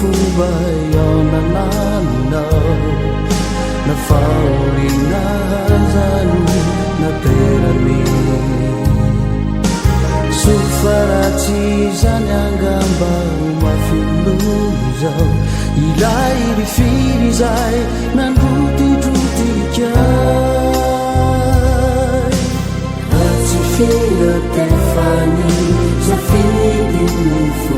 fomba iaonananao nafaorinazano naterane sofaratsy zany angamba mafilozao ilay rifiry zay nandrotindrotikay ratsy firatefany zafidy mofo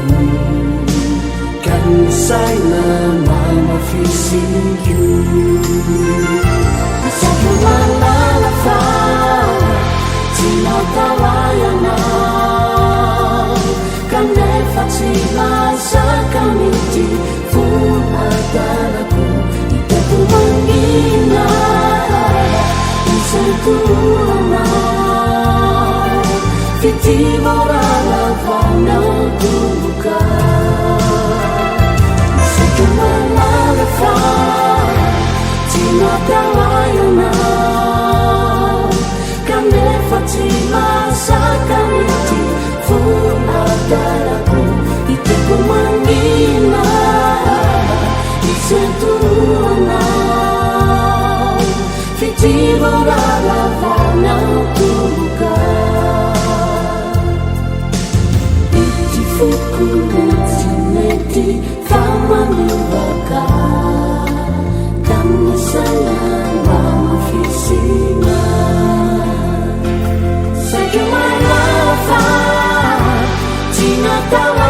kanisaina mamafisiko isaky malala fa tsy natawaianao kanefa tsy masaka mity vonadarako itako mangina isaikonanao fitivorana vanao tubuka isaky malala fa tsy natawaianao kanefa tsy masaka mity vonadarako itako mangina isentuanao fitivorana vanao tubuka iti fukunatsi mety famanubaka kamisana mamafisina sakymanalafa tinatawa